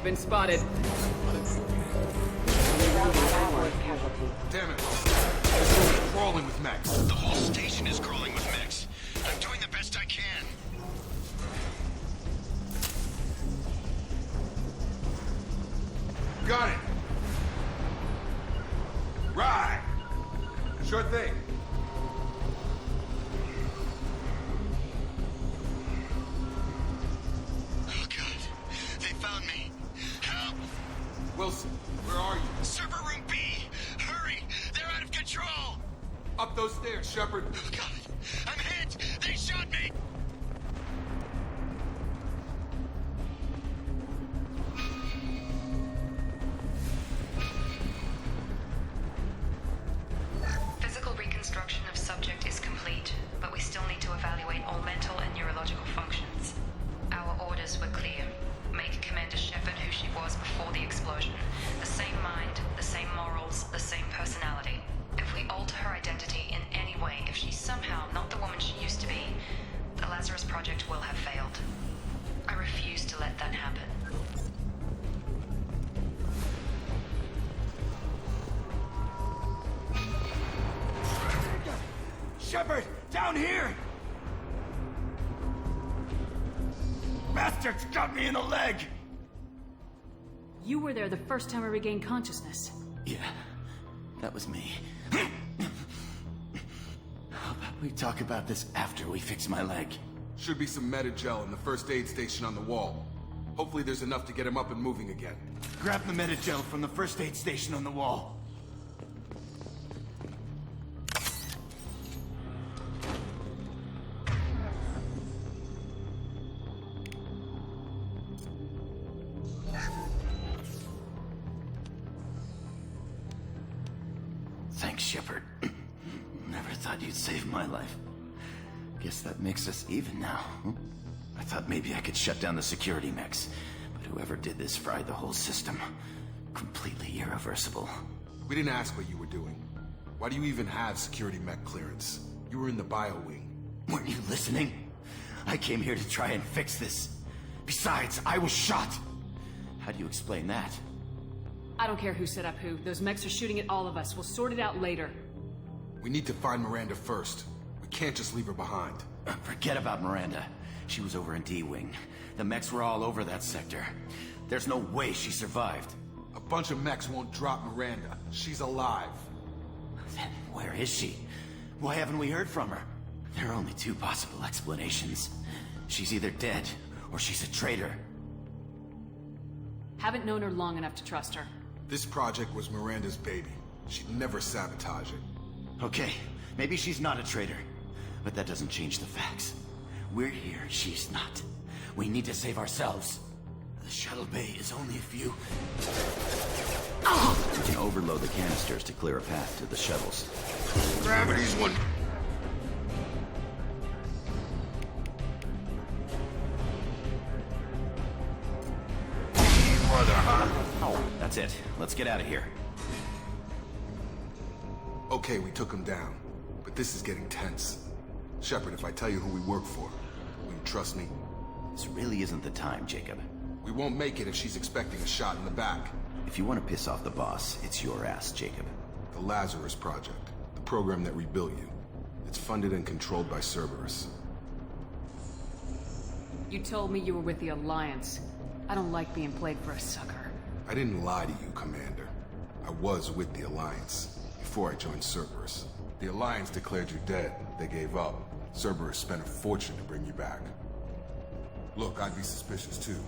been spotted. Damn it. It's crawling with mechs. The whole station is crawling with mechs. I'm doing the best I can. Got it. Right. Sure thing. Oh, God. They found me. Help! Wilson, where are you? Server room B! Hurry! They're out of control! Up those stairs, Shepard. Oh, God. I'm hit! They shot me! Physical reconstruction of subject is complete, but we still need to evaluate all mental and neurological functions. Our orders were clear. Make Commander Shepard who she was before the explosion. The same mind, the same morals, the same personality. If we alter her identity in any way, if she's somehow not the woman she used to be, the Lazarus Project will have failed. I refuse to let that happen. Shepard, down here! Bastards got me in the leg! You were there the first time I regained consciousness. Yeah, that was me. How about we talk about this after we fix my leg? Should be some Metagel in the first aid station on the wall. Hopefully there's enough to get him up and moving again. Grab the Metagel from the first aid station on the wall. Thanks, Shepard. Never thought you'd save my life. Guess that makes us even now. I thought maybe I could shut down the security mechs, but whoever did this fried the whole system. Completely irreversible. We didn't ask what you were doing. Why do you even have security mech clearance? You were in the bio wing. Weren't you listening? I came here to try and fix this. Besides, I was shot. How do you explain that? I don't care who set up who. Those mechs are shooting at all of us. We'll sort it out later. We need to find Miranda first. We can't just leave her behind. Forget about Miranda. She was over in D-Wing. The mechs were all over that sector. There's no way she survived. A bunch of mechs won't drop Miranda. She's alive. Then where is she? Why haven't we heard from her? There are only two possible explanations. She's either dead, or she's a traitor. Haven't known her long enough to trust her. This project was Miranda's baby. She'd never sabotage it. Okay, maybe she's not a traitor. But that doesn't change the facts. We're here, she's not. We need to save ourselves. The shuttle bay is only a few... We can overload the canisters to clear a path to the shuttles. Gravity's one... That's it. Let's get out of here. Okay, we took him down. But this is getting tense. Shepard, if I tell you who we work for, will you trust me? This really isn't the time, Jacob. We won't make it if she's expecting a shot in the back. If you want to piss off the boss, it's your ass, Jacob. The Lazarus Project. The program that rebuilt you. It's funded and controlled by Cerberus. You told me you were with the Alliance. I don't like being played for a sucker. I didn't lie to you, Commander. I was with the Alliance, before I joined Cerberus. The Alliance declared you dead. They gave up. Cerberus spent a fortune to bring you back. Look, I'd be suspicious too,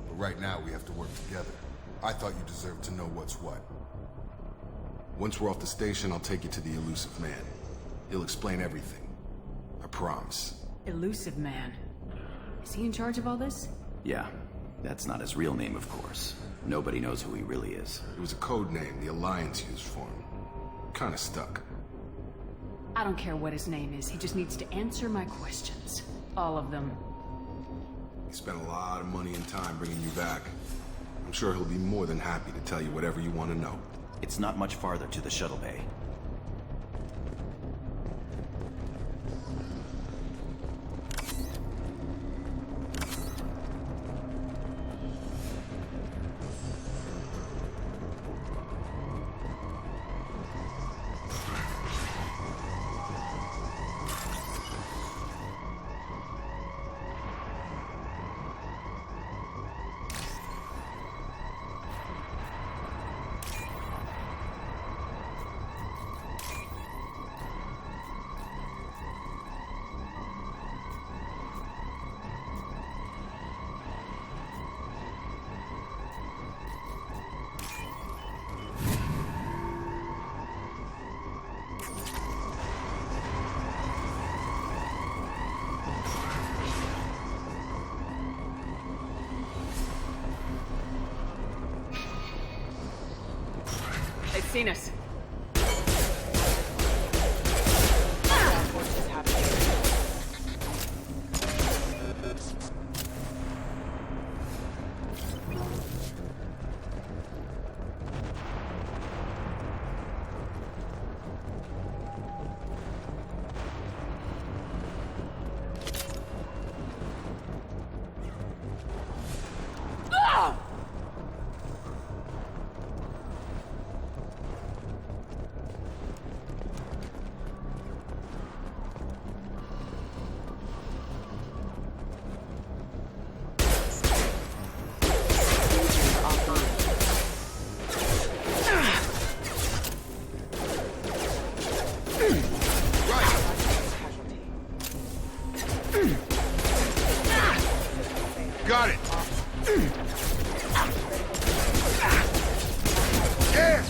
but right now we have to work together. I thought you deserved to know what's what. Once we're off the station, I'll take you to the Elusive Man. He'll explain everything. I promise. Elusive Man. Is he in charge of all this? Yeah, that's not his real name, of course. Nobody knows who he really is. It was a code name the Alliance used for him. Kinda stuck. I don't care what his name is. He just needs to answer my questions. All of them. He spent a lot of money and time bringing you back. I'm sure he'll be more than happy to tell you whatever you want to know. It's not much farther to the shuttle bay. seen us. Got it! Yeah!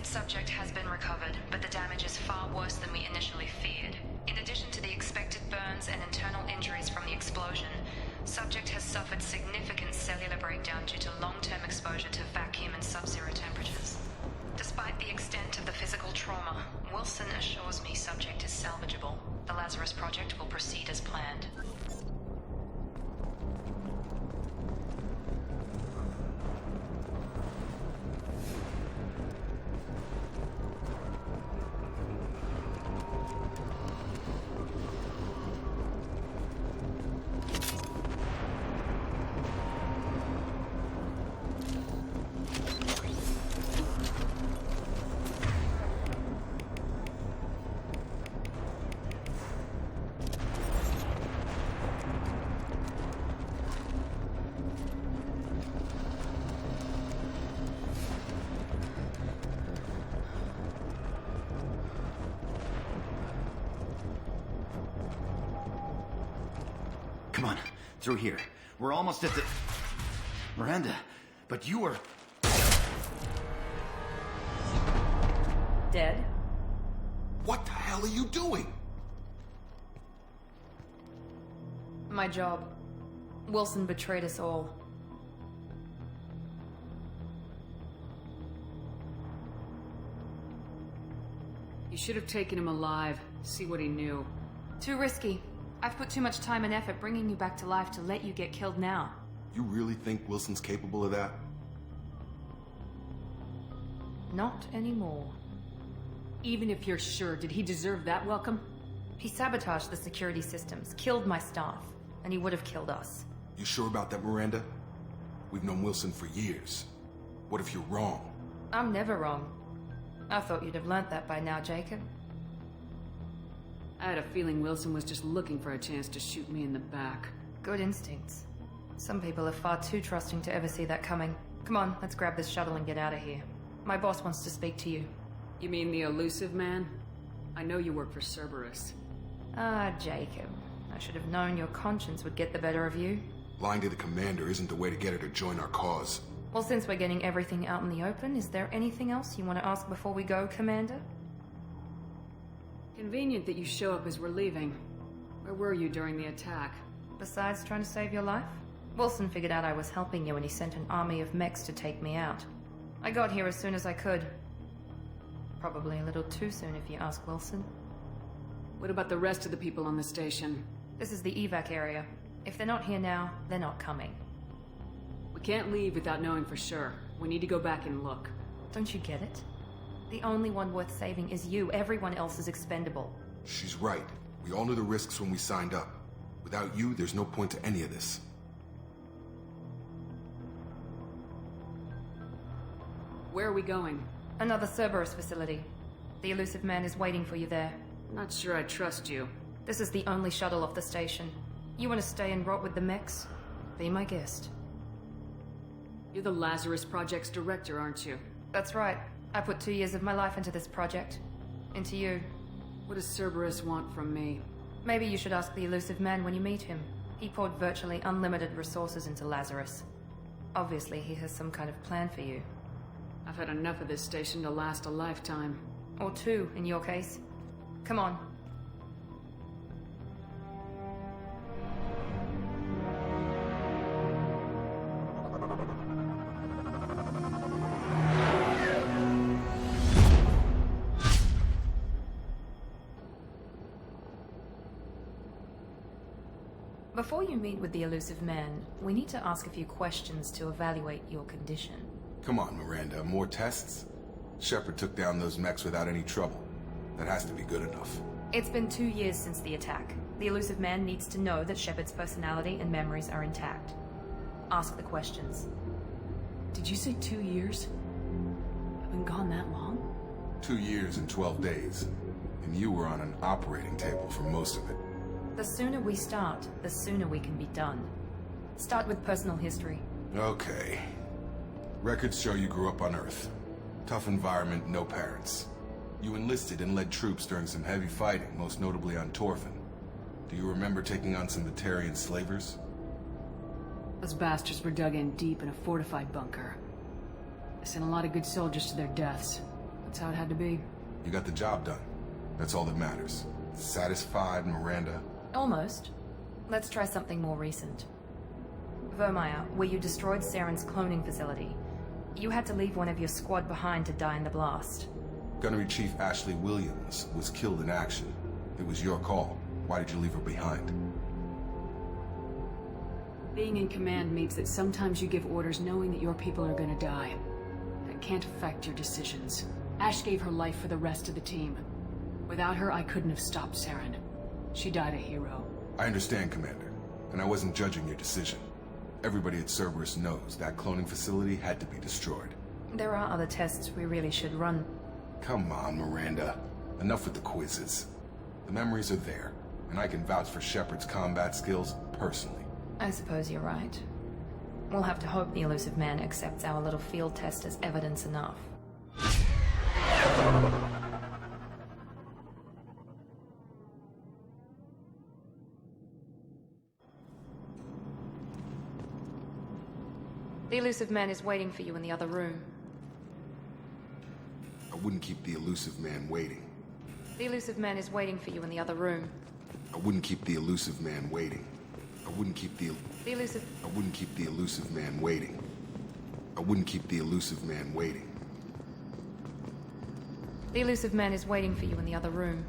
Subject has been recovered, but the damage is far worse than we initially feared. In addition to the expected burns and internal injuries from the explosion, subject has suffered significant cellular breakdown due to long-term exposure to vacuum and sub-zero temperatures. Despite the extent of the physical trauma, Wilson assures me subject is salvageable. The Lazarus Project will proceed as planned. Come on, through here. We're almost at the... Miranda, but you were... Dead? What the hell are you doing? My job. Wilson betrayed us all. You should have taken him alive. See what he knew. Too risky. I've put too much time and effort bringing you back to life to let you get killed now. You really think Wilson's capable of that? Not anymore. Even if you're sure, did he deserve that welcome? He sabotaged the security systems, killed my staff, and he would have killed us. You sure about that, Miranda? We've known Wilson for years. What if you're wrong? I'm never wrong. I thought you'd have learnt that by now, Jacob. I had a feeling Wilson was just looking for a chance to shoot me in the back. Good instincts. Some people are far too trusting to ever see that coming. Come on, let's grab this shuttle and get out of here. My boss wants to speak to you. You mean the elusive man? I know you work for Cerberus. Ah, Jacob. I should have known your conscience would get the better of you. Lying to the commander isn't the way to get her to join our cause. Well, since we're getting everything out in the open, is there anything else you want to ask before we go, Commander? Convenient that you show up as we're leaving. Where were you during the attack? Besides trying to save your life? Wilson figured out I was helping you and he sent an army of mechs to take me out. I got here as soon as I could. Probably a little too soon if you ask Wilson. What about the rest of the people on the station? This is the evac area. If they're not here now, they're not coming. We can't leave without knowing for sure. We need to go back and look. Don't you get it? The only one worth saving is you. Everyone else is expendable. She's right. We all knew the risks when we signed up. Without you, there's no point to any of this. Where are we going? Another Cerberus facility. The elusive man is waiting for you there. Not sure I trust you. This is the only shuttle off the station. You want to stay and rot with the mechs? Be my guest. You're the Lazarus Project's director, aren't you? That's right. I put 2 years of my life into this project. Into you. What does Cerberus want from me? Maybe you should ask the elusive man when you meet him. He poured virtually unlimited resources into Lazarus. Obviously, he has some kind of plan for you. I've had enough of this station to last a lifetime. Or 2, in your case. Come on. Before you meet with the elusive man, we need to ask a few questions to evaluate your condition. Come on, Miranda. More tests? Shepard took down those mechs without any trouble. That has to be good enough. It's been 2 years since the attack. The elusive man needs to know that Shepard's personality and memories are intact. Ask the questions. Did you say 2 years? I've been gone that long? 2 years and 12 days. And you were on an operating table for most of it. The sooner we start, the sooner we can be done. Start with personal history. Okay. Records show you grew up on Earth. Tough environment, no parents. You enlisted and led troops during some heavy fighting, most notably on Torfin. Do you remember taking on some Batarian slavers? Those bastards were dug in deep in a fortified bunker. They sent a lot of good soldiers to their deaths. That's how it had to be. You got the job done. That's all that matters. Satisfied, Miranda? Almost. Let's try something more recent. Vermeer, where you destroyed Saren's cloning facility. You had to leave one of your squad behind to die in the blast. Gunnery Chief Ashley Williams was killed in action. It was your call. Why did you leave her behind? Being in command means that sometimes you give orders knowing that your people are gonna die. That can't affect your decisions. Ash gave her life for the rest of the team. Without her, I couldn't have stopped Saren. She died a hero. I understand, Commander, and I wasn't judging your decision. Everybody at Cerberus knows that cloning facility had to be destroyed. There are other tests we really should run. Come on, Miranda. Enough with the quizzes. The memories are there, and I can vouch for Shepard's combat skills personally. I suppose you're right. We'll have to hope the elusive man accepts our little field test as evidence enough. The elusive man is waiting for you in the other room. I wouldn't keep the elusive man waiting. The elusive man is waiting for you in the other room. I wouldn't keep the elusive man waiting. I wouldn't keep the elusive... I wouldn't keep the elusive man waiting. I wouldn't keep the elusive man waiting. The elusive man is waiting for you in the other room.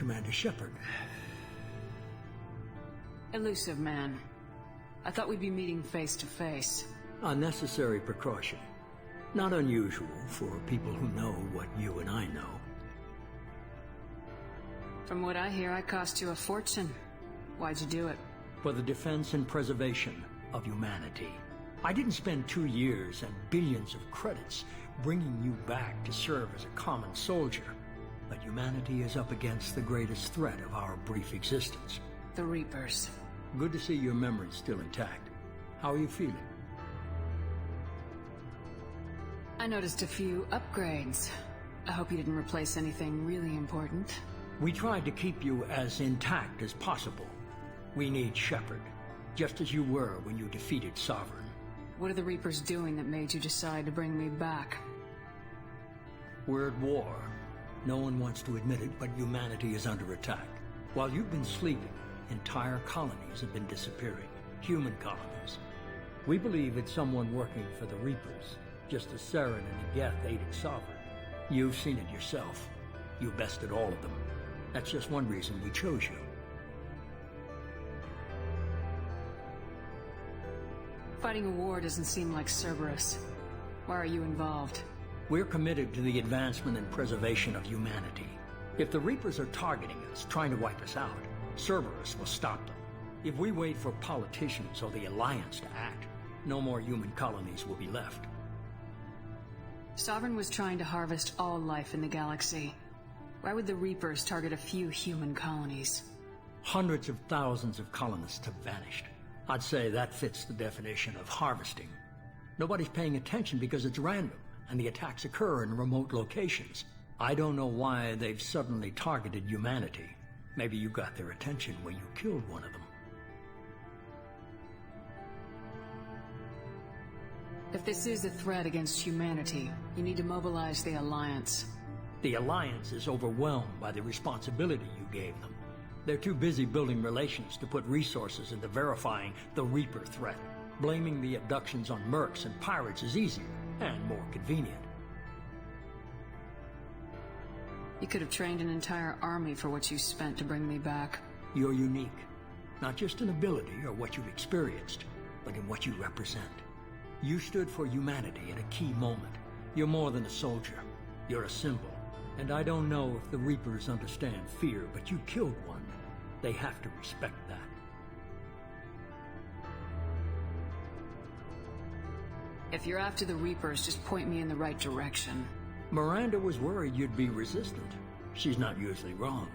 Commander Shepard. Elusive man. I thought we'd be meeting face to face. A necessary precaution. Not unusual for people who know what you and I know. From what I hear, I cost you a fortune. Why'd you do it? For the defense and preservation of humanity. I didn't spend 2 years and billions of credits bringing you back to serve as a common soldier. But humanity is up against the greatest threat of our brief existence. The Reapers. Good to see your memory's still intact. How are you feeling? I noticed a few upgrades. I hope you didn't replace anything really important. We tried to keep you as intact as possible. We need Shepard, just as you were when you defeated Sovereign. What are the Reapers doing that made you decide to bring me back? We're at war. No one wants to admit it, but humanity is under attack. While you've been sleeping, entire colonies have been disappearing. Human colonies. We believe it's someone working for the Reapers, just as Saren and Geth aided Sovereign. You've seen it yourself. You bested all of them. That's just one reason we chose you. Fighting a war doesn't seem like Cerberus. Why are you involved? We're committed to the advancement and preservation of humanity. If the Reapers are targeting us, trying to wipe us out, Cerberus will stop them. If we wait for politicians or the Alliance to act, no more human colonies will be left. Sovereign was trying to harvest all life in the galaxy. Why would the Reapers target a few human colonies? Hundreds of thousands of colonists have vanished. I'd say that fits the definition of harvesting. Nobody's paying attention because it's random, and the attacks occur in remote locations. I don't know why they've suddenly targeted humanity. Maybe you got their attention when you killed one of them. If this is a threat against humanity, you need to mobilize the Alliance. The Alliance is overwhelmed by the responsibility you gave them. They're too busy building relations to put resources into verifying the Reaper threat. Blaming the abductions on mercs and pirates is easier and more convenient. You could have trained an entire army for what you spent to bring me back. You're unique, not just in ability or what you've experienced, but in what you represent. You stood for humanity at a key moment. You're more than a soldier. You're a symbol. And I don't know if the Reapers understand fear, but you killed one. They have to respect that. If you're after the Reapers, just point me in the right direction. Miranda was worried you'd be resistant. She's not usually wrong.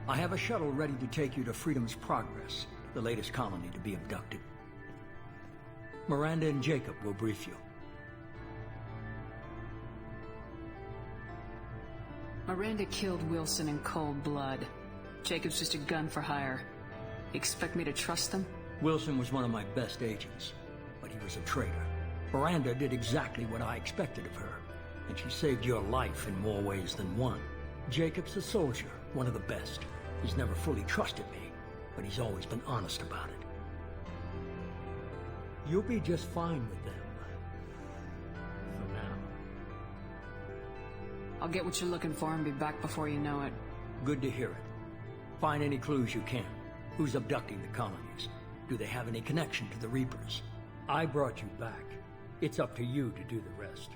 I have a shuttle ready to take you to Freedom's Progress, the latest colony to be abducted. Miranda and Jacob will brief you. Miranda killed Wilson in cold blood. Jacob's just a gun for hire. You expect me to trust them? Wilson was one of my best agents, but he was a traitor. Miranda did exactly what I expected of her, and she saved your life in more ways than one. Jacob's a soldier, one of the best. He's never fully trusted me, but he's always been honest about it. You'll be just fine with them. For now. I'll get what you're looking for and be back before you know it. Good to hear it. Find any clues you can. Who's abducting the colonies? Do they have any connection to the Reapers? I brought you back. It's up to you to do the rest.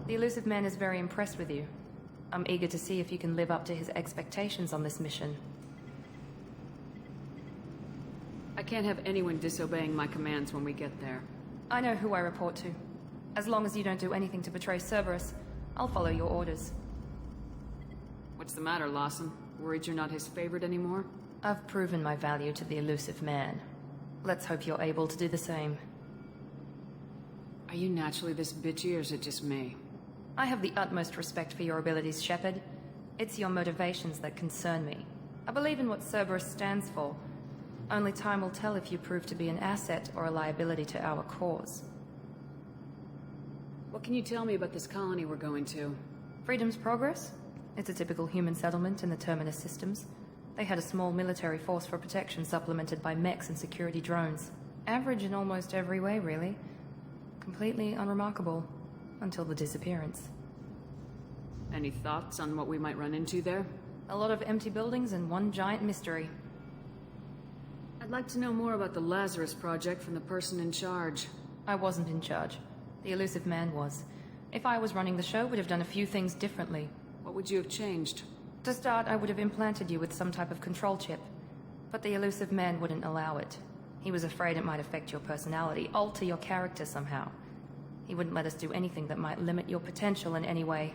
The elusive man is very impressed with you. I'm eager to see if you can live up to his expectations on this mission. I can't have anyone disobeying my commands when we get there. I know who I report to. As long as you don't do anything to betray Cerberus, I'll follow your orders. What's the matter, Lawson? Worried you're not his favorite anymore? I've proven my value to the elusive man. Let's hope you're able to do the same. Are you naturally this bitchy, or is it just me? I have the utmost respect for your abilities, Shepard. It's your motivations that concern me. I believe in what Cerberus stands for. Only time will tell if you prove to be an asset or a liability to our cause. What can you tell me about this colony we're going to? Freedom's Progress? It's a typical human settlement in the Terminus systems. They had a small military force for protection supplemented by mechs and security drones. Average in almost every way, really. Completely unremarkable. Until the disappearance. Any thoughts on what we might run into there? A lot of empty buildings and one giant mystery. I'd like to know more about the Lazarus Project from the person in charge. I wasn't in charge. The elusive man was. If I was running the show, we'd have done a few things differently. What would you have changed? To start, I would have implanted you with some type of control chip. But the elusive man wouldn't allow it. He was afraid it might affect your personality, alter your character somehow. He wouldn't let us do anything that might limit your potential in any way.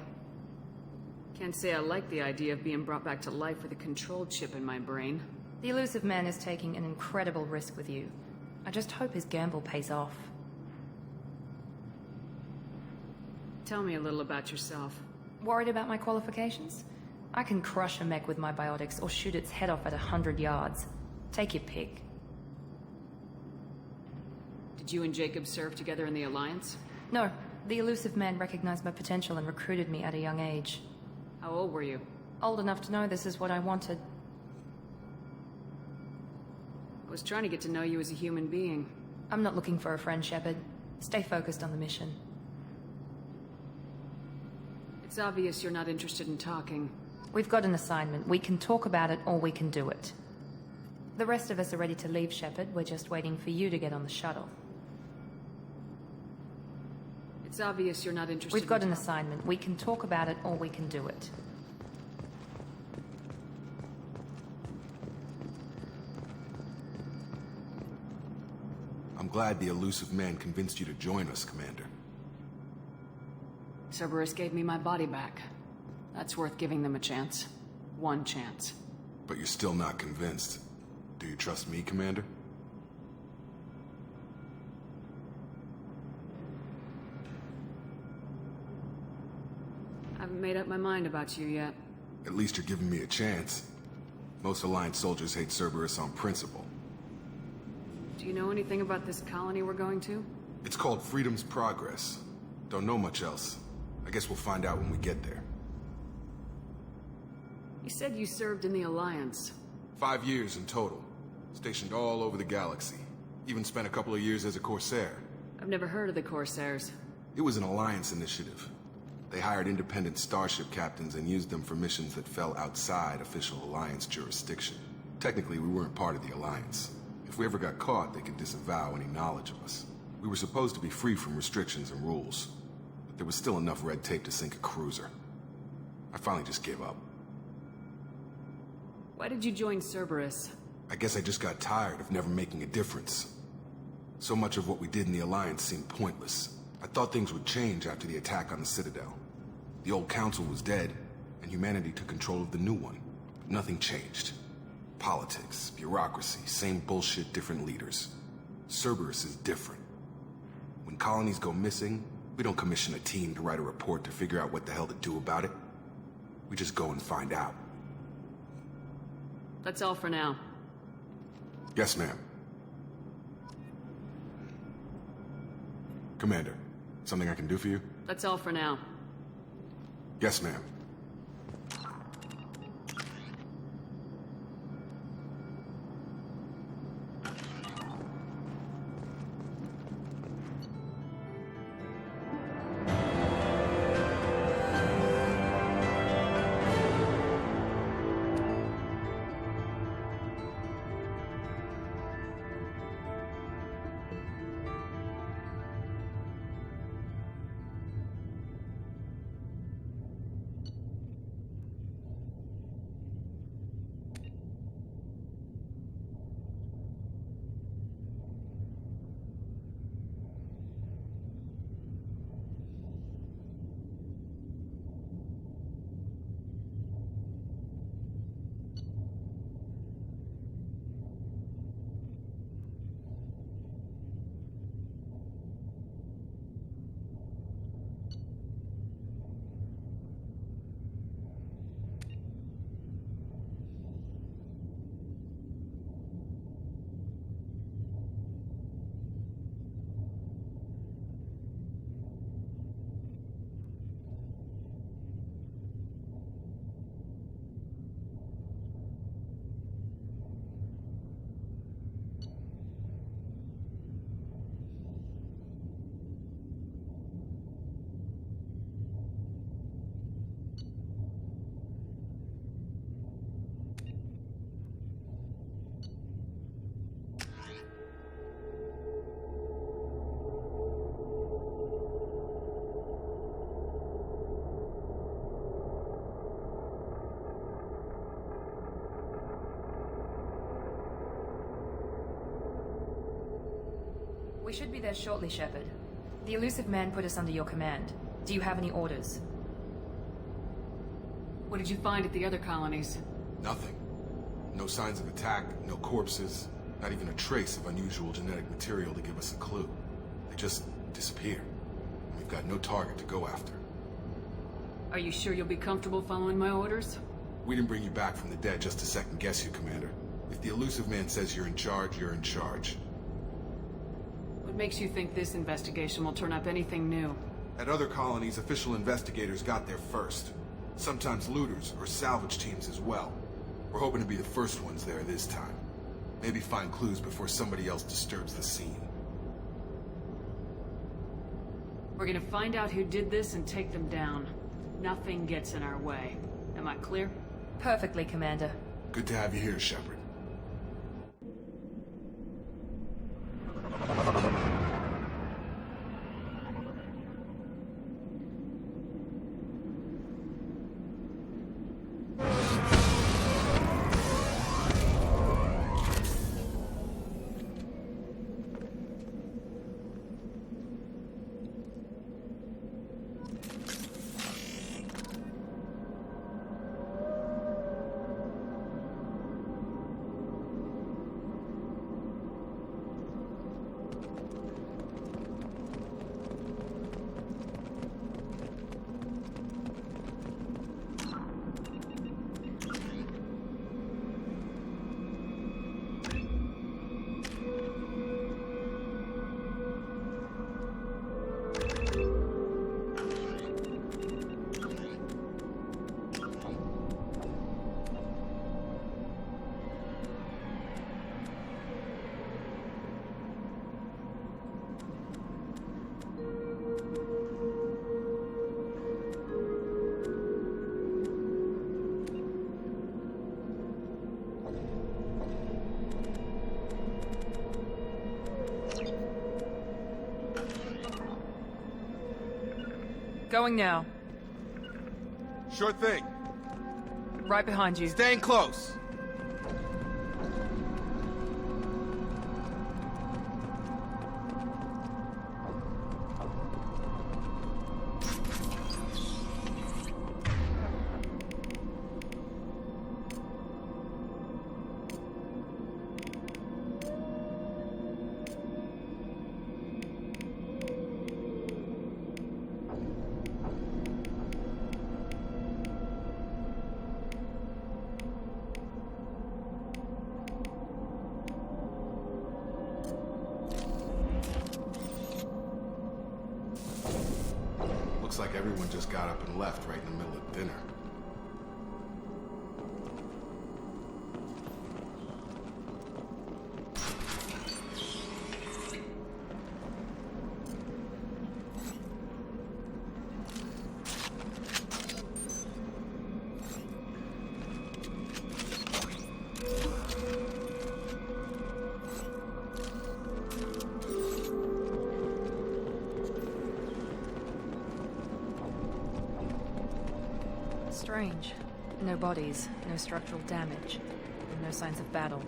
Can't say I like the idea of being brought back to life with a control chip in my brain. The elusive man is taking an incredible risk with you. I just hope his gamble pays off. Tell me a little about yourself. Worried about my qualifications? I can crush a mech with my biotics or shoot its head off at 100 yards. Take your pick. Did you and Jacob serve together in the Alliance? No, the elusive man recognized my potential and recruited me at a young age. How old were you? Old enough to know this is what I wanted. I was trying to get to know you as a human being. I'm not looking for a friend, Shepard. Stay focused on the mission. It's obvious you're not interested in talking. We've got an assignment. We can talk about it or we can do it. The rest of us are ready to leave, Shepard. We're just waiting for you to get on the shuttle. It's obvious you're not interested. We've got an assignment. We can talk about it or we can do it. I'm glad the elusive man convinced you to join us, Commander. Cerberus gave me my body back. That's worth giving them a chance. One chance. But you're still not convinced. Do you trust me, Commander? I haven't made up my mind about you yet. At least you're giving me a chance. Most Alliance soldiers hate Cerberus on principle. Do you know anything about this colony we're going to? It's called Freedom's Progress. Don't know much else. I guess we'll find out when we get there. You said you served in the Alliance. 5 years in total. Stationed all over the galaxy. Even spent a couple of years as a Corsair. I've never heard of the Corsairs. It was an Alliance initiative. They hired independent starship captains and used them for missions that fell outside official Alliance jurisdiction. Technically, we weren't part of the Alliance. If we ever got caught, they could disavow any knowledge of us. We were supposed to be free from restrictions and rules, but there was still enough red tape to sink a cruiser. I finally just gave up. Why did you join Cerberus? I guess I just got tired of never making a difference. So much of what we did in the Alliance seemed pointless. I thought things would change after the attack on the Citadel. The old council was dead, and humanity took control of the new one. But nothing changed. Politics, bureaucracy, same bullshit, different leaders. Cerberus is different. When colonies go missing, we don't commission a team to write a report to figure out what the hell to do about it. We just go and find out. That's all for now. Yes, ma'am. Commander, something I can do for you? That's all for now. Yes, ma'am. We should be there shortly, Shepard. The elusive man put us under your command. Do you have any orders? What did you find at the other colonies? Nothing. No signs of attack, no corpses, not even a trace of unusual genetic material to give us a clue. They just disappeared. We've got no target to go after. Are you sure you'll be comfortable following my orders? We didn't bring you back from the dead just to second guess you, Commander. If the elusive man says you're in charge, you're in charge. What makes you think this investigation will turn up anything new? At other colonies, official investigators got there first. Sometimes looters or salvage teams as well. We're hoping to be the first ones there this time. Maybe find clues before somebody else disturbs the scene. We're gonna find out who did this and take them down. Nothing gets in our way. Am I clear? Perfectly, Commander. Good to have you here, Shepard. Going now. Sure thing. Right behind you. Staying close. Looks like everyone just got up and left right in the middle of dinner. Strange. No bodies, no structural damage, and no signs of battle.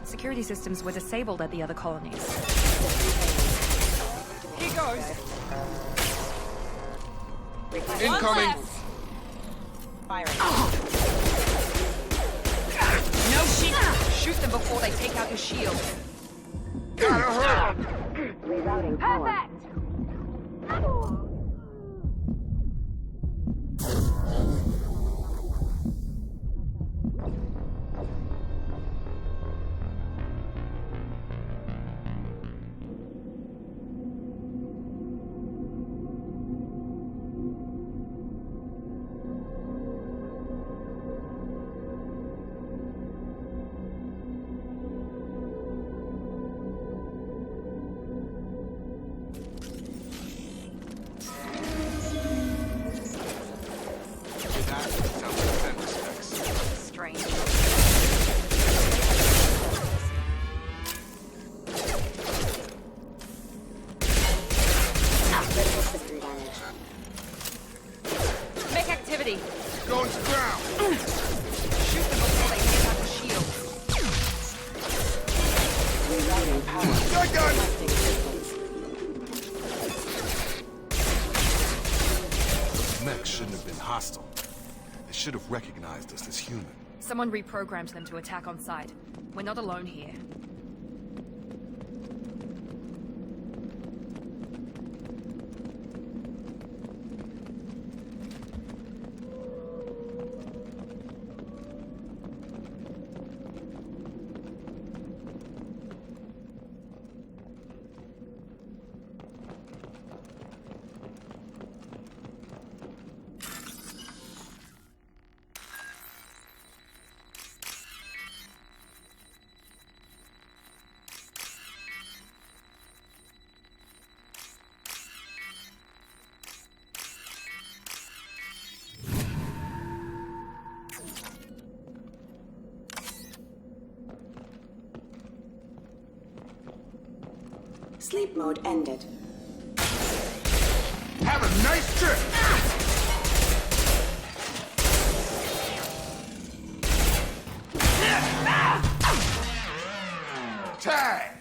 Security systems were disabled at the other colonies. Here goes! Incoming! Firing. No shit! Shoot them before they take out your shield. Perfect! ground! Shoot them before they hit our shield. Rerouting power. Gun! Connecting systems. Those mechs shouldn't have been hostile. They should have recognized us as human. Someone reprogrammed them to attack on sight. We're not alone here. Sleep mode ended. Have a nice trip! Tag!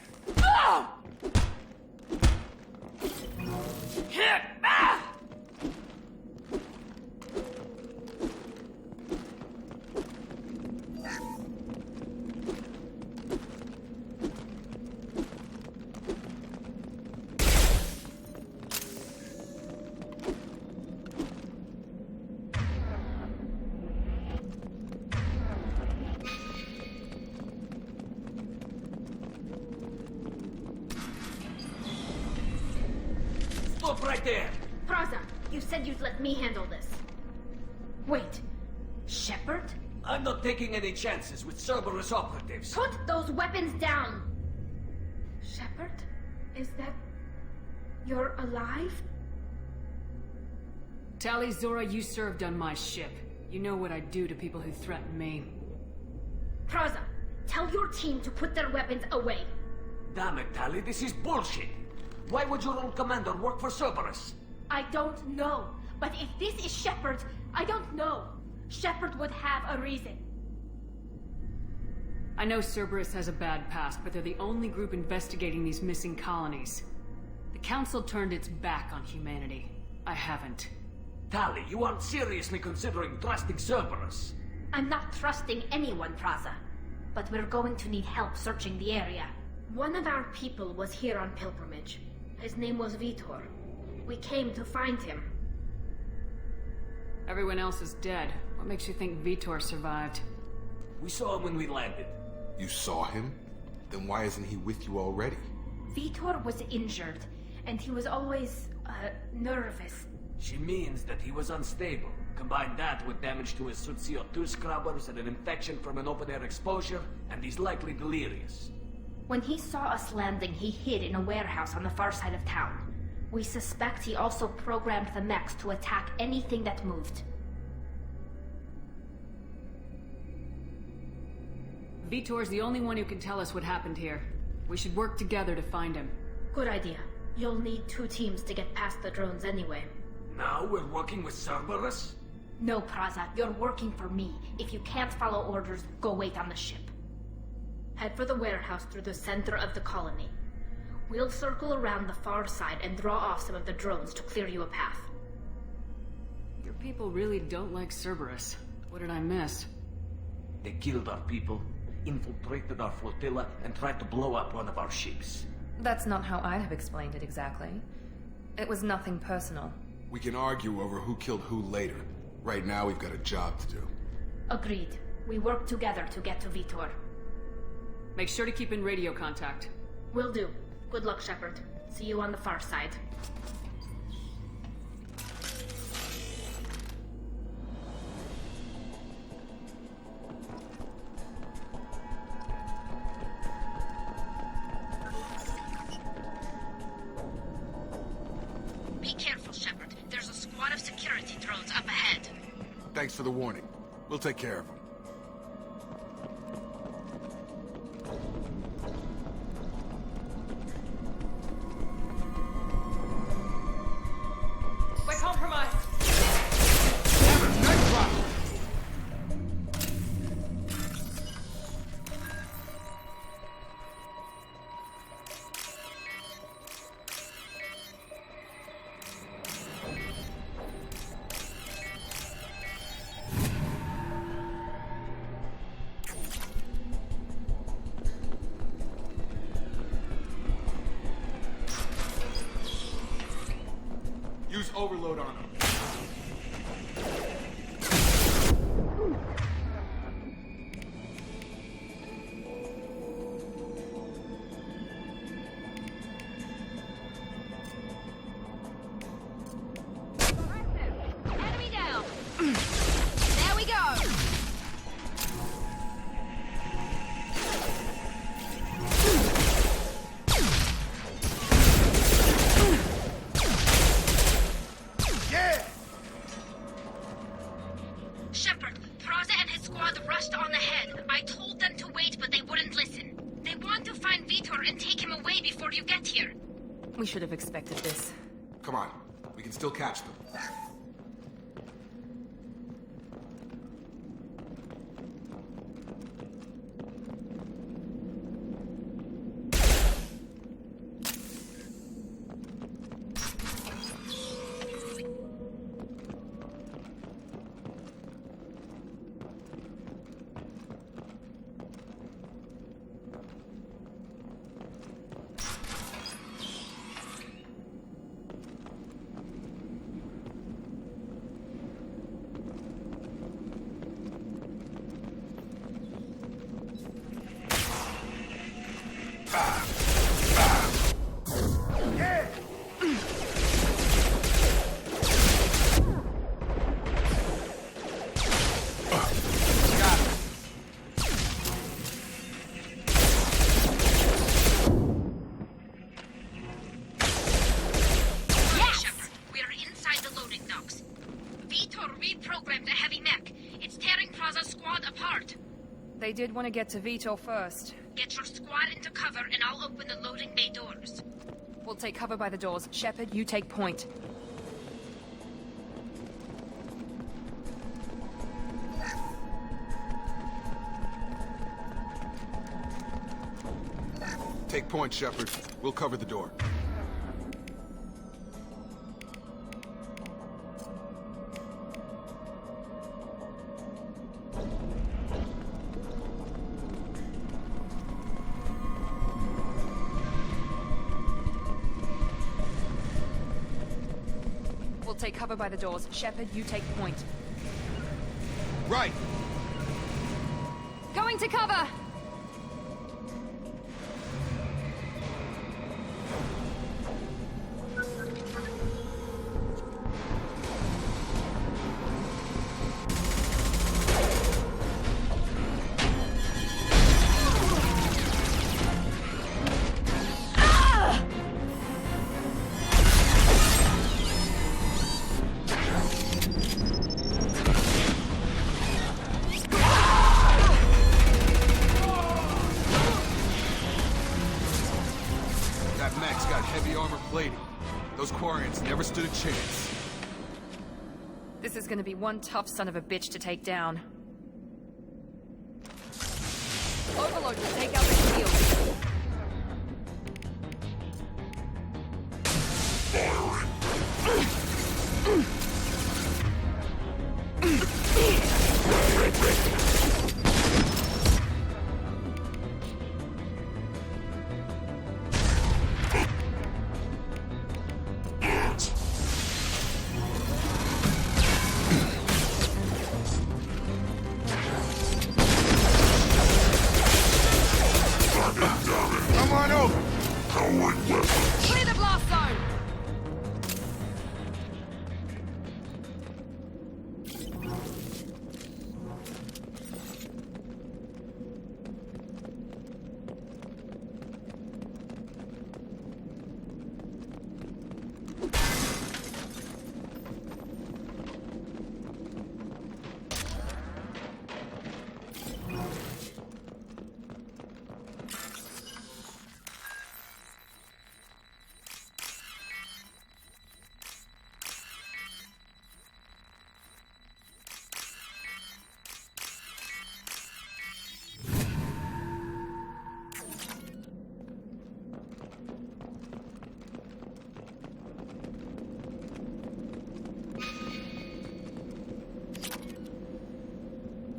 Stop right there! Praza, you said you'd let me handle this. Wait, Shepard? I'm not taking any chances with Cerberus operatives. Put those weapons down! Shepard? Is that... you're alive? Tali, Zora, you served on my ship. You know what I do to people who threaten me. Praza, tell your team to put their weapons away. Damn it, Tali, this is bullshit! Why would your old commander work for Cerberus? I don't know. But if this is Shepard, I don't know. Shepard would have a reason. I know Cerberus has a bad past, but they're the only group investigating these missing colonies. The Council turned its back on humanity. I haven't. Tali, you aren't seriously considering trusting Cerberus. I'm not trusting anyone, Praza. But we're going to need help searching the area. One of our people was here on pilgrimage. His name was Vitor. We came to find him. Everyone else is dead. What makes you think Vitor survived? We saw him when we landed. You saw him? Then why isn't he with you already? Vitor was injured, and he was always, nervous. She means that he was unstable. Combine that with damage to his suit CO2 scrubbers and an infection from an open-air exposure, and he's likely delirious. When he saw us landing, he hid in a warehouse on the far side of town. We suspect he also programmed the mechs to attack anything that moved. Vitor's the only one who can tell us what happened here. We should work together to find him. Good idea. You'll need 2 teams to get past the drones anyway. Now we're working with Cerberus? No, Praza, you're working for me. If you can't follow orders, go wait on the ship. Head for the warehouse through the center of the colony. We'll circle around the far side and draw off some of the drones to clear you a path. Your people really don't like Cerberus. What did I miss? They killed our people, infiltrated our flotilla, and tried to blow up one of our ships. That's not how I'd have explained it exactly. It was nothing personal. We can argue over who killed who later. Right now, we've got a job to do. Agreed. We work together to get to Vitor. Make sure to keep in radio contact. Will do. Good luck, Shepard. See you on the far side. Be careful, Shepard. There's a squad of security drones up ahead. Thanks for the warning. We'll take care of them. We're compromised. Nice rock! and take him away before you get here. We should have expected this. Come on, we can still catch them. They did want to get to Vito first. Get your squad into cover and I'll open the loading bay doors. We'll take cover by the doors. Shepard, you take point. Take point, Shepard. We'll cover the door. We'll take cover by the doors. Shepard, you take point. Right! Going to cover! Those Quarians never stood a chance. This is gonna be one tough son of a bitch to take down. Overload will take out the shield. Clear the blast zone!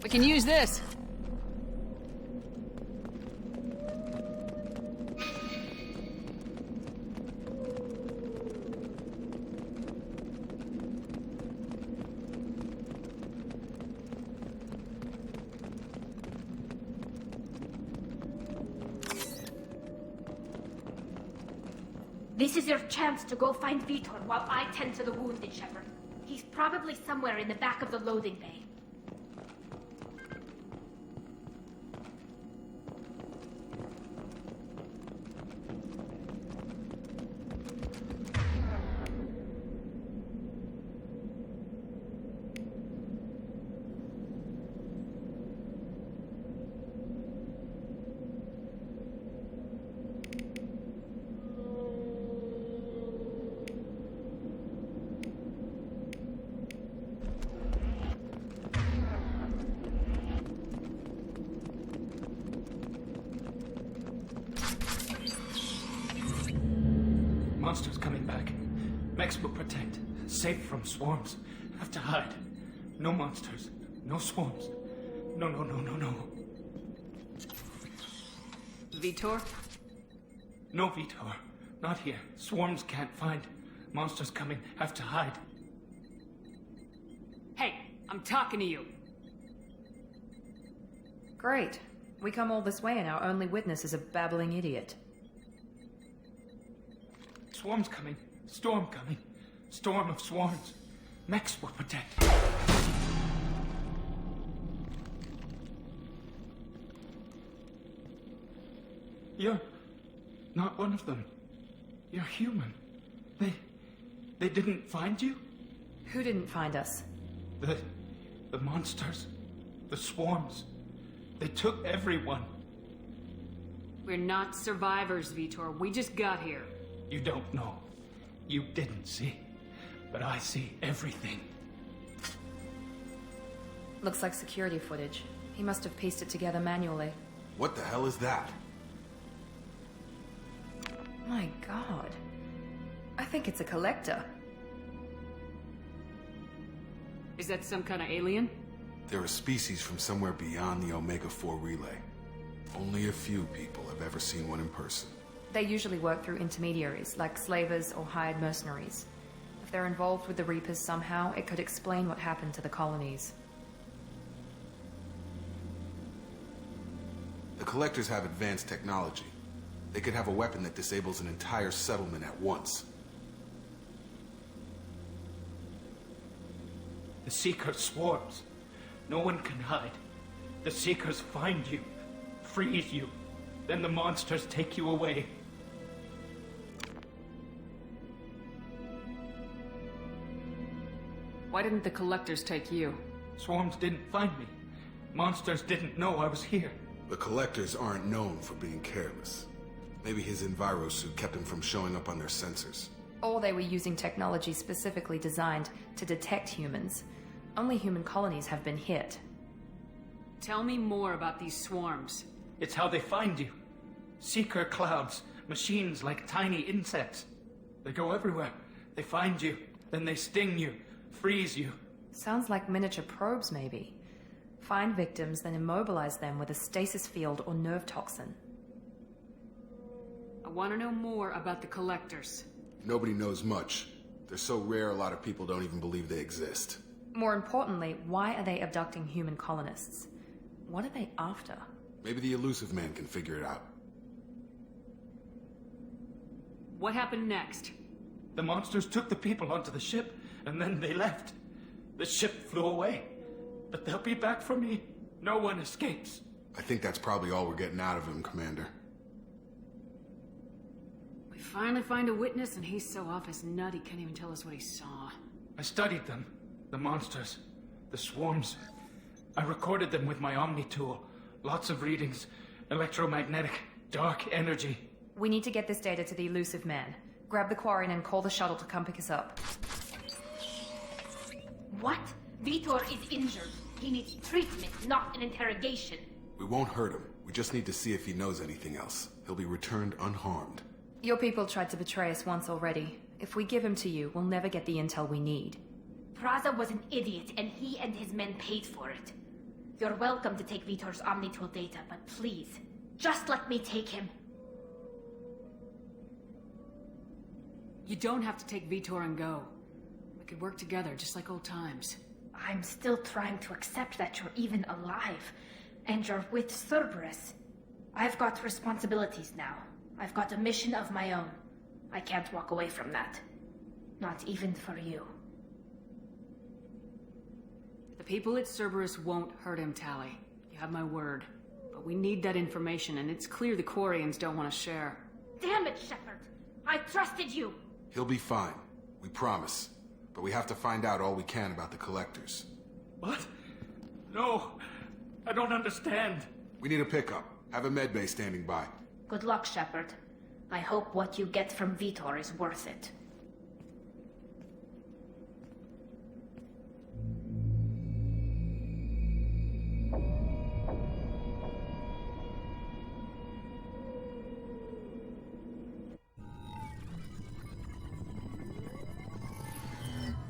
We can use this. This is your chance to go find Vitor while I tend to the wounded, Shepard. He's probably somewhere in the back of the loading bay. Monsters coming back. Mechs will protect. Safe from swarms. Have to hide. No monsters. No swarms. No. Vitor? No, Vitor. Not here. Swarms can't find. Monsters coming. Have to hide. Hey, I'm talking to you. Great. We come all this way and our only witness is a babbling idiot. Swarms coming. Storm coming. Storm of swarms. Mechs will protect. You're not one of them. You're human. They didn't find you? Who didn't find us? The monsters. The swarms. They took everyone. We're not survivors, Vitor. We just got here. You don't know. You didn't see. But I see everything. Looks like security footage. He must have pieced it together manually. What the hell is that? My god. I think it's a collector. Is that some kind of alien? They're a species from somewhere beyond the Omega-4 relay. Only a few people have ever seen one in person. They usually work through intermediaries, like slavers or hired mercenaries. If they're involved with the Reapers somehow, it could explain what happened to the colonies. The Collectors have advanced technology. They could have a weapon that disables an entire settlement at once. The Seeker swarms. No one can hide. The Seekers find you, freeze you, then the monsters take you away. Why didn't the Collectors take you? Swarms didn't find me. Monsters didn't know I was here. The Collectors aren't known for being careless. Maybe his envirosuit kept him from showing up on their sensors. Or they were using technology specifically designed to detect humans. Only human colonies have been hit. Tell me more about these swarms. It's how they find you. Seeker clouds, machines like tiny insects. They go everywhere. They find you, then they sting you, freeze you. Sounds like miniature probes, maybe. Find victims, then immobilize them with a stasis field or nerve toxin. I want to know more about the Collectors. Nobody knows much. They're so rare, a lot of people don't even believe they exist. More importantly, why are they abducting human colonists? What are they after? Maybe the Elusive Man can figure it out. What happened next? The monsters took the people onto the ship, and then they left. The ship flew away. But they'll be back for me. No one escapes. I think that's probably all we're getting out of him, Commander. We finally find a witness, and he's so off his nut he can't even tell us what he saw. I studied them. The monsters. The swarms. I recorded them with my Omni tool. Lots of readings. Electromagnetic. Dark energy. We need to get this data to the Elusive Man. Grab the Quarian and call the shuttle to come pick us up. What? Vitor is injured. He needs treatment, not an interrogation. We won't hurt him. We just need to see if he knows anything else. He'll be returned unharmed. Your people tried to betray us once already. If we give him to you, we'll never get the intel we need. Praza was an idiot, and he and his men paid for it. You're welcome to take Vitor's Omnitool data, but please, just let me take him. You don't have to take Vitor and go. We could work together, just like old times. I'm still trying to accept that you're even alive, and you're with Cerberus. I've got responsibilities now. I've got a mission of my own. I can't walk away from that. Not even for you. The people at Cerberus won't hurt him, Tali. You have my word. But we need that information, and it's clear the Quarians don't want to share. Damn it, Shepard! I trusted you! He'll be fine. We promise. But we have to find out all we can about the Collectors. What? No. I don't understand. We need a pickup. Have a medbay standing by. Good luck, Shepard. I hope what you get from Vitor is worth it.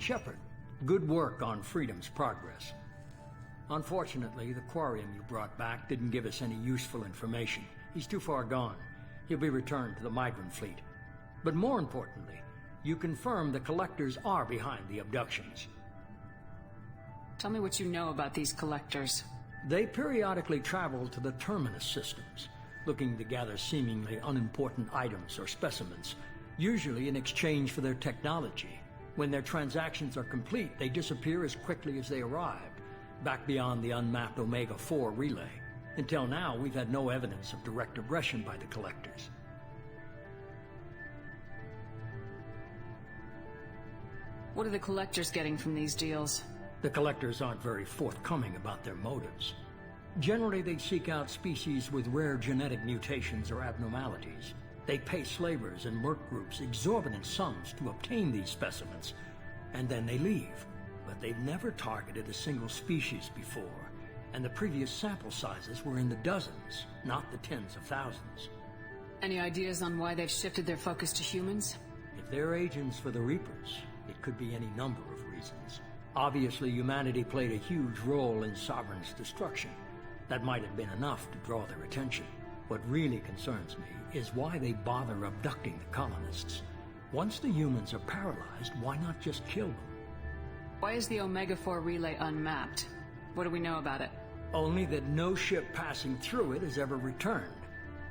Shepard, good work on Freedom's progress. Unfortunately, the Quarium you brought back didn't give us any useful information. He's too far gone. He'll be returned to the migrant fleet. But more importantly, you confirm the Collectors are behind the abductions. Tell me what you know about these Collectors. They periodically travel to the Terminus systems, looking to gather seemingly unimportant items or specimens, usually in exchange for their technology. When their transactions are complete, they disappear as quickly as they arrived, back beyond the unmapped Omega-4 relay. Until now, we've had no evidence of direct aggression by the Collectors. What are the Collectors getting from these deals? The Collectors aren't very forthcoming about their motives. Generally, they seek out species with rare genetic mutations or abnormalities. They pay slavers and merc groups exorbitant sums to obtain these specimens, and then they leave. But they've never targeted a single species before, and the previous sample sizes were in the dozens, not the tens of thousands. Any ideas on why they've shifted their focus to humans? If they're agents for the Reapers, it could be any number of reasons. Obviously, humanity played a huge role in Sovereign's destruction. That might have been enough to draw their attention. What really concerns me is why they bother abducting the colonists. Once the humans are paralyzed, why not just kill them? Why is the Omega-4 relay unmapped? What do we know about it? Only that no ship passing through it has ever returned.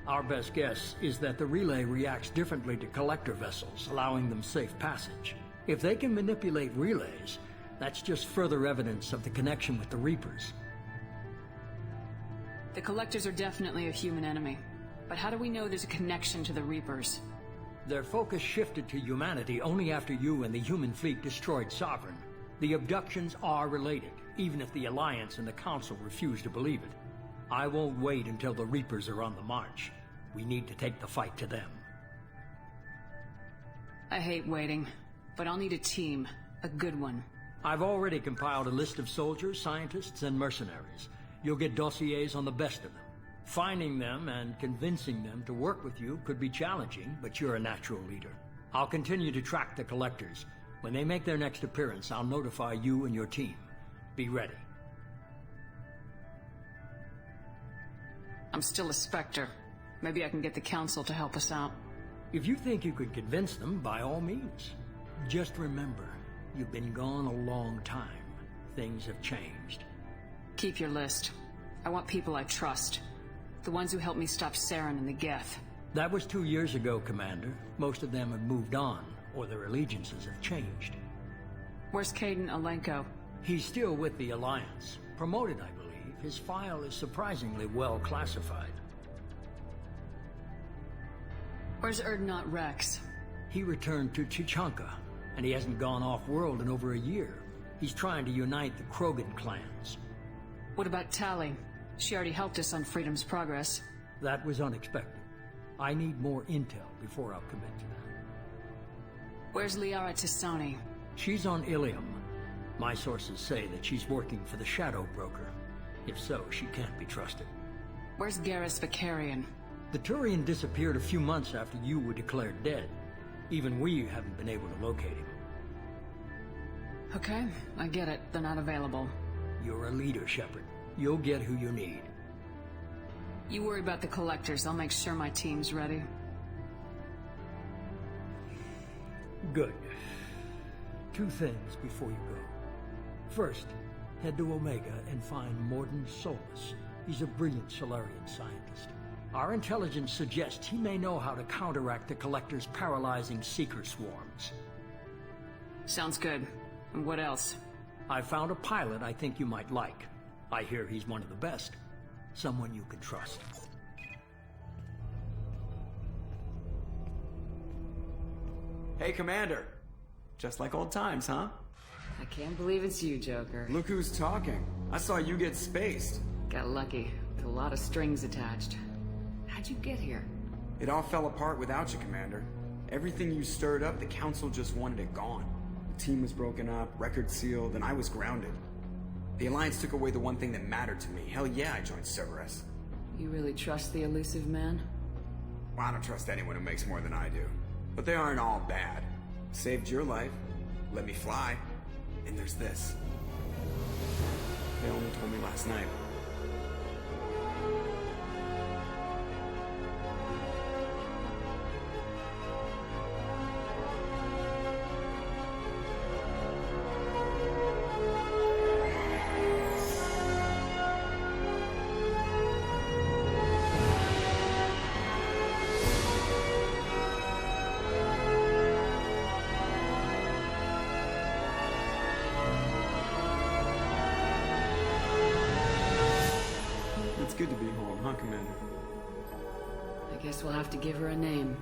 Our best guess is that the relay reacts differently to Collector vessels, allowing them safe passage. If they can manipulate relays, that's just further evidence of the connection with the Reapers. The Collectors are definitely a human enemy. But how do we know there's a connection to the Reapers? Their focus shifted to humanity only after you and the human fleet destroyed Sovereign. The abductions are related, even if the Alliance and the Council refuse to believe it. I won't wait until the Reapers are on the march. We need to take the fight to them. I hate waiting, but I'll need a team. A good one. I've already compiled a list of soldiers, scientists, and mercenaries. You'll get dossiers on the best of them. Finding them and convincing them to work with you could be challenging, but you're a natural leader. I'll continue to track the Collectors. When they make their next appearance, I'll notify you and your team. Be ready. I'm still a Spectre. Maybe I can get the Council to help us out. If you think you could convince them, by all means. Just remember, you've been gone a long time. Things have changed. Keep your list. I want people I trust. The ones who helped me stop Saren and the Geth. That was 2 years ago, Commander. Most of them have moved on, or their allegiances have changed. Where's Caden Alenko? He's still with the Alliance. Promoted, I believe. His file is surprisingly well classified. Where's Erdnot Rex? He returned to Chichanka, and he hasn't gone off-world in over a year. He's trying to unite the Krogan clans. What about Tali? She already helped us on Freedom's progress. That was unexpected. I need more intel before I'll commit to that. Where's Liara Tisani? She's on Ilium. My sources say that she's working for the Shadow Broker. If so, she can't be trusted. Where's Garrus Vicarian? The Turian disappeared a few months after you were declared dead. Even we haven't been able to locate him. Okay, I get it. They're not available. You're a leader, Shepard. You'll get who you need. You worry about the Collectors. I'll make sure my team's ready. Good. 2 things before you go. First, head to Omega and find Mordin Solus. He's a brilliant Solarian scientist. Our intelligence suggests he may know how to counteract the Collectors' paralyzing Seeker swarms. Sounds good. And what else? I found a pilot I think you might like. I hear he's one of the best. Someone you can trust. Hey, Commander. Just like old times, huh? I can't believe it's you, Joker. Look who's talking. I saw you get spaced. Got lucky, with a lot of strings attached. How'd you get here? It all fell apart without you, Commander. Everything you stirred up, the Council just wanted it gone. The team was broken up, record sealed, and I was grounded. The Alliance took away the one thing that mattered to me. Hell yeah, I joined Cerberus. You really trust the elusive man? Well, I don't trust anyone who makes more than I do. But they aren't all bad. Saved your life. Let me fly. And there's this. They only told me last night. It's good to be home, huh, Commander? I guess we'll have to give her a name.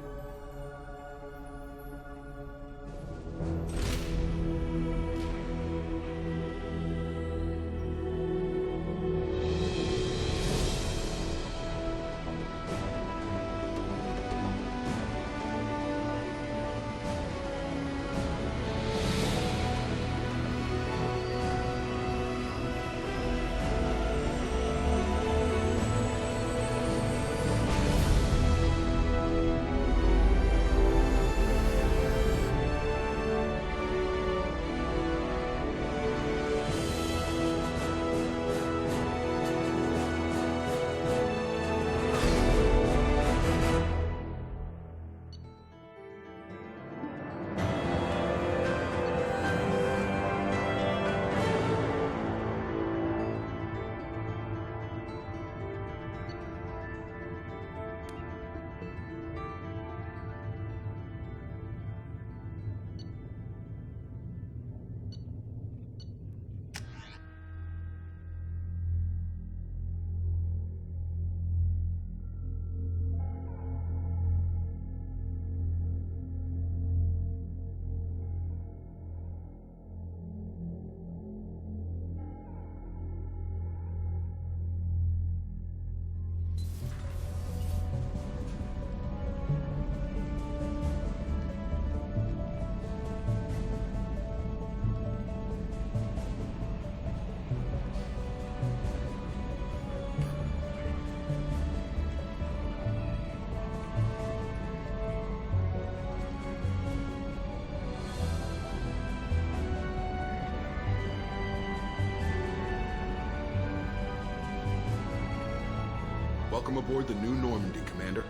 Welcome aboard the New Normandy, Commander.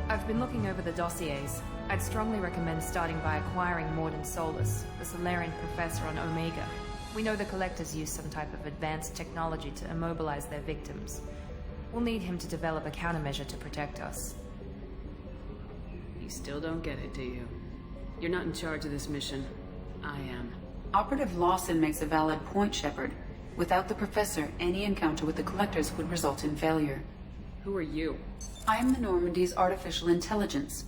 I've been looking over the dossiers. I'd strongly recommend starting by acquiring Morden Solus, the Solarian professor on Omega. We know the Collectors use some type of advanced technology to immobilize their victims. We'll need him to develop a countermeasure to protect us. You still don't get it, do you? You're not in charge of this mission. I am. Operative Lawson makes a valid point, Shepard. Without the Professor, any encounter with the Collectors would result in failure. Who are you? I am the Normandy's artificial intelligence.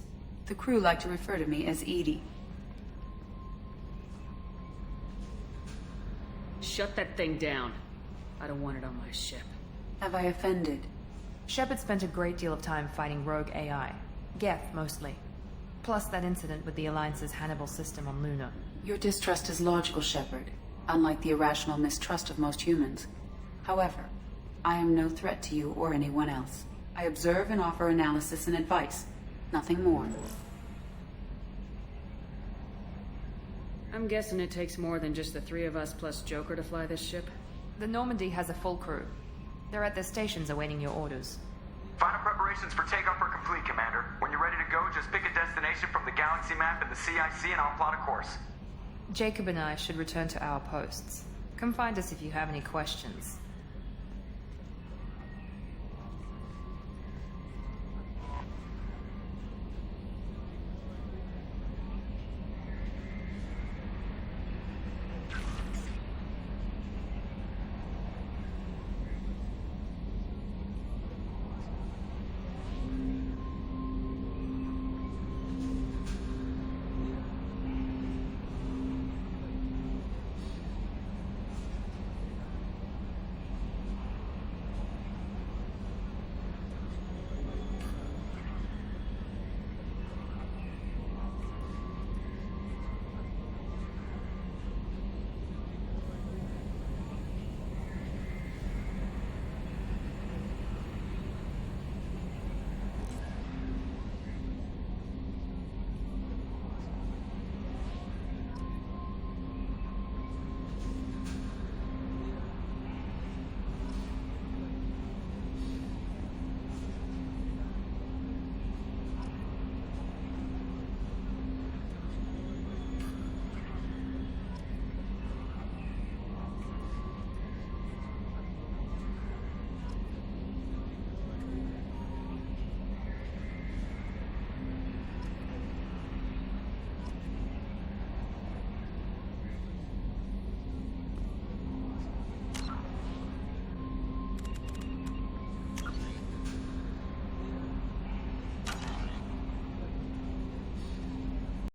The crew like to refer to me as Edie. Shut that thing down. I don't want it on my ship. Have I offended? Shepard spent a great deal of time fighting rogue AI. Geth, mostly. Plus that incident with the Alliance's Hannibal system on Luna. Your distrust is logical, Shepard. Unlike the irrational mistrust of most humans. However, I am no threat to you or anyone else. I observe and offer analysis and advice. Nothing more. I'm guessing it takes more than just the three of us plus Joker to fly this ship? The Normandy has a full crew. They're at their stations awaiting your orders. Final preparations for takeoff are complete, Commander. When you're ready to go, just pick a destination from the galaxy map and the CIC and I'll plot a course. Jacob and I should return to our posts. Come find us if you have any questions.